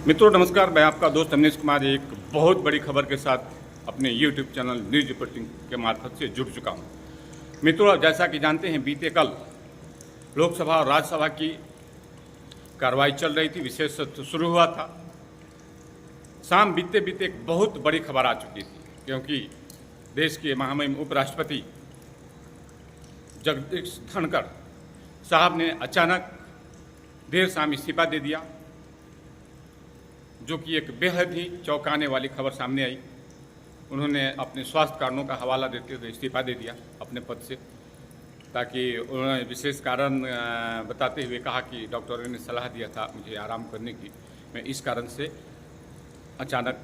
मित्रों नमस्कार, मैं आपका दोस्त अमनीश कुमार एक बहुत बड़ी खबर के साथ अपने यूट्यूब चैनल न्यूज रिपोर्टिंग के मार्फत से जुड़ चुका हूं। मित्रों, जैसा कि जानते हैं, बीते कल लोकसभा और राज्यसभा की कार्रवाई चल रही थी, विशेष सत्र शुरू हुआ था। शाम बीते बीते एक बहुत बड़ी खबर आ चुकी थी, क्योंकि देश के महामहिम उपराष्ट्रपति जगदीश धनखड़ साहब ने अचानक देर शाम इस्तीफा दे दिया, जो कि एक बेहद ही चौंकाने वाली खबर सामने आई। उन्होंने अपने स्वास्थ्य कारणों का हवाला देते हुए इस्तीफा दे दिया अपने पद से, ताकि उन्होंने विशेष कारण बताते हुए कहा कि डॉक्टरों ने सलाह दिया था मुझे आराम करने की, मैं इस कारण से अचानक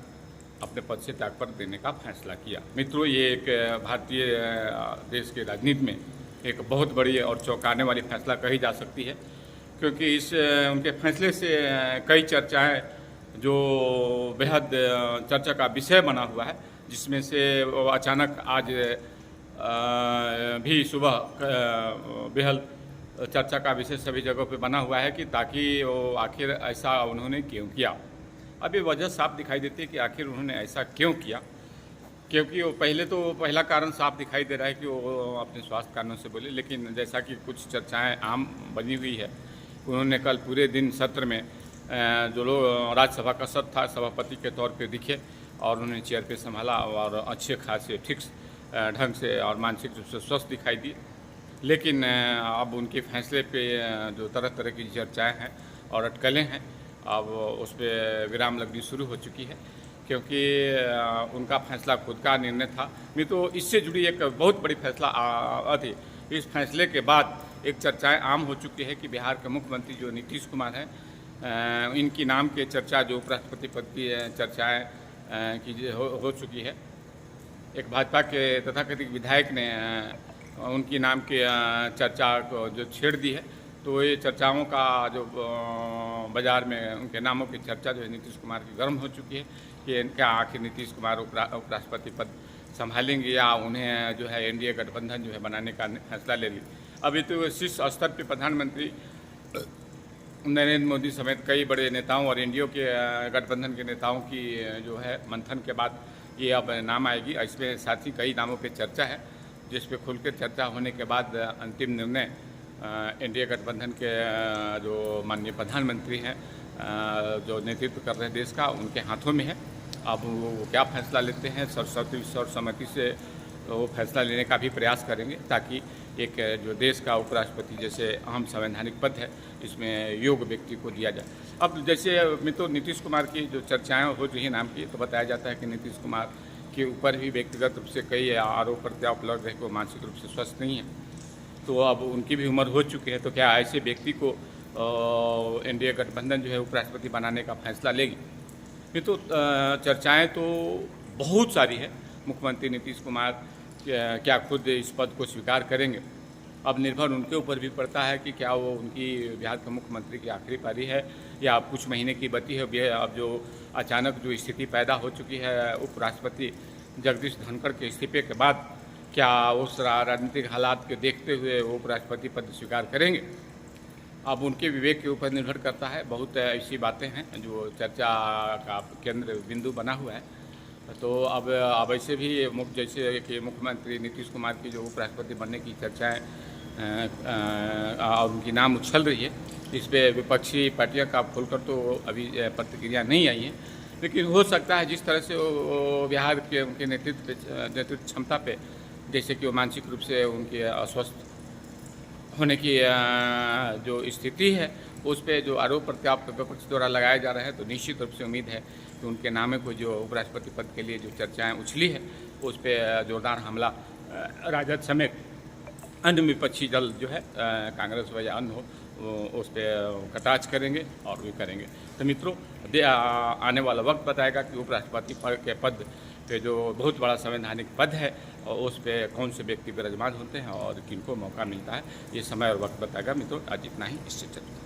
अपने पद से त्यागपत्र देने का फैसला किया। मित्रों, ये एक भारतीय देश के राजनीति में एक बहुत बड़ी और चौंकाने वाली फैसला कही जा सकती है, क्योंकि इस उनके फैसले से कई चर्चाएं जो बेहद चर्चा का विषय बना हुआ है, जिसमें से वो अचानक आज भी सुबह बेहद चर्चा का विषय सभी जगहों पे बना हुआ है कि ताकि वो आखिर ऐसा उन्होंने क्यों किया। अब ये वजह साफ दिखाई देती है कि आखिर उन्होंने ऐसा क्यों किया, क्योंकि वो पहला कारण साफ दिखाई दे रहा है कि वो अपने स्वास्थ्य कारणों से बोले। लेकिन जैसा कि कुछ चर्चाएं आम बनी हुई है, उन्होंने कल पूरे दिन सत्र में जो लोग राज्यसभा का सत्र था, सभापति के तौर पे दिखे और उन्होंने चेयर पे संभाला और अच्छे खासे ठीक ढंग से और मानसिक रूप से स्वस्थ दिखाई दिए। लेकिन अब उनके फैसले पे जो तरह तरह की चर्चाएं हैं और अटकलें हैं, अब उस पर विराम लगनी शुरू हो चुकी है, क्योंकि उनका फैसला खुद का निर्णय था। नहीं तो इससे जुड़ी एक बहुत बड़ी फैसला थी। इस फैसले के बाद एक चर्चाएं आम हो चुकी है कि बिहार के मुख्यमंत्री जो नीतीश कुमार हैं, इनकी नाम के चर्चा जो उपराष्ट्रपति पद की चर्चाएँ की हो चुकी है। एक भाजपा के तथाकथित विधायक ने उनकी नाम की चर्चा को जो छेड़ दी है, तो ये चर्चाओं का जो बाजार में उनके नामों की चर्चा जो है नीतीश कुमार की गर्म हो चुकी है कि क्या आखिर नीतीश कुमार उपराष्ट्रपति पद संभालेंगे या उन्हें जो है एनडीए गठबंधन जो है बनाने का फैसला ले ली। अभी तो शीर्ष स्तर पर प्रधानमंत्री नरेंद्र मोदी समेत कई बड़े नेताओं और एनडीए के गठबंधन के नेताओं की जो है मंथन के बाद ये अब नाम आएगी। इसमें साथ ही कई नामों पे चर्चा है, जिस पे खुलकर चर्चा होने के बाद अंतिम निर्णय एनडीए गठबंधन के जो माननीय प्रधानमंत्री हैं, जो नेतृत्व कर रहे हैं देश का, उनके हाथों में है। अब वो क्या फैसला लेते हैं, सर्वसम्मति से वो फैसला लेने का भी प्रयास करेंगे, ताकि एक जो देश का उपराष्ट्रपति जैसे अहम संवैधानिक पद है, इसमें योग्य व्यक्ति को दिया जाए। अब जैसे मित्रों, नीतीश कुमार की जो चर्चाएं हो रही हैं नाम की, तो बताया जाता है कि नीतीश कुमार के ऊपर भी व्यक्तिगत रूप से कई आरोप प्रत्यारोप लग रहे, को मानसिक रूप से स्वस्थ नहीं है। तो अब उनकी भी उम्र हो चुकी है, तो क्या ऐसे व्यक्ति को एनडीए गठबंधन जो है उपराष्ट्रपति बनाने का फैसला लेगी? मित्रों, चर्चाएँ तो बहुत सारी है। मुख्यमंत्री नीतीश कुमार क्या खुद इस पद को स्वीकार करेंगे? अब निर्भर उनके ऊपर भी पड़ता है कि क्या वो उनकी बिहार के मुख्यमंत्री की आखिरी पारी है या अब कुछ महीने की बची है। अब जो अचानक जो स्थिति पैदा हो चुकी है उपराष्ट्रपति जगदीश धनखड़ के इस्तीफे के बाद, क्या उस राजनीतिक हालात के देखते हुए वो उपराष्ट्रपति पद स्वीकार करेंगे? अब उनके विवेक के ऊपर निर्भर करता है। बहुत ऐसी बातें हैं जो चर्चा का केंद्र बिंदु बना हुआ है। तो अब ऐसे भी जैसे कि मुख्यमंत्री नीतीश कुमार की जो उपराष्ट्रपति बनने की चर्चाएं और उनकी नाम उछल रही है, इस पर विपक्षी पार्टियां का खुलकर तो अभी प्रतिक्रिया नहीं आई है। लेकिन हो सकता है जिस तरह से वो बिहार के उनके नेतृत्व क्षमता पे, जैसे कि वो मानसिक रूप से उनके अस्वस्थ होने की जो स्थिति है, उस पर जो आरोप प्रत्यारोप विपक्ष द्वारा लगाए जा रहे हैं, तो निश्चित रूप से उम्मीद है कि उनके नाम को जो उपराष्ट्रपति पद के लिए जो चर्चाएं उछली है, उस पर जोरदार हमला राजद समेत अन्य विपक्षी दल जो है, कांग्रेस हो या अन्य हो, उस पर कटाक्ष करेंगे और भी करेंगे। तो मित्रों, आने वाला वक्त बताएगा कि उपराष्ट्रपति के पद पे जो बहुत बड़ा संवैधानिक पद है, और उस पर कौन से व्यक्ति विराजमान होते हैं और किनको मौका मिलता है, ये समय और वक्त बताएगा। मित्रों, आज इतना ही, इससे चलते